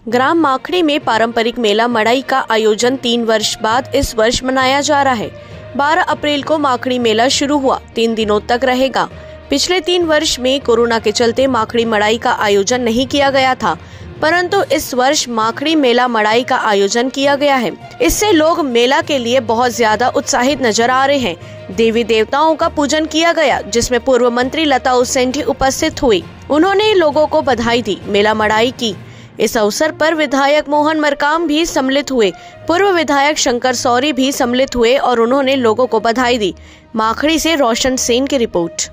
ग्राम माखड़ी में पारंपरिक मेला मड़ाई का आयोजन 3 वर्ष बाद इस वर्ष मनाया जा रहा है। 12 अप्रैल को माखड़ी मेला शुरू हुआ, 3 दिनों तक रहेगा। पिछले 3 वर्ष में कोरोना के चलते माखड़ी मड़ाई का आयोजन नहीं किया गया था, परंतु इस वर्ष माखड़ी मेला मड़ाई का आयोजन किया गया है। इससे लोग मेला के लिए बहुत ज्यादा उत्साहित नजर आ रहे हैं। देवी देवताओं का पूजन किया गया, जिसमें पूर्व मंत्री लता उसेंडी उपस्थित हुई। उन्होंने लोगों को बधाई दी, मेला मड़ाई की। इस अवसर पर विधायक मोहन मरकाम भी सम्मिलित हुए। पूर्व विधायक शंकर सौरी भी सम्मिलित हुए और उन्होंने लोगों को बधाई दी। माखड़ी से रोशन सेन की रिपोर्ट।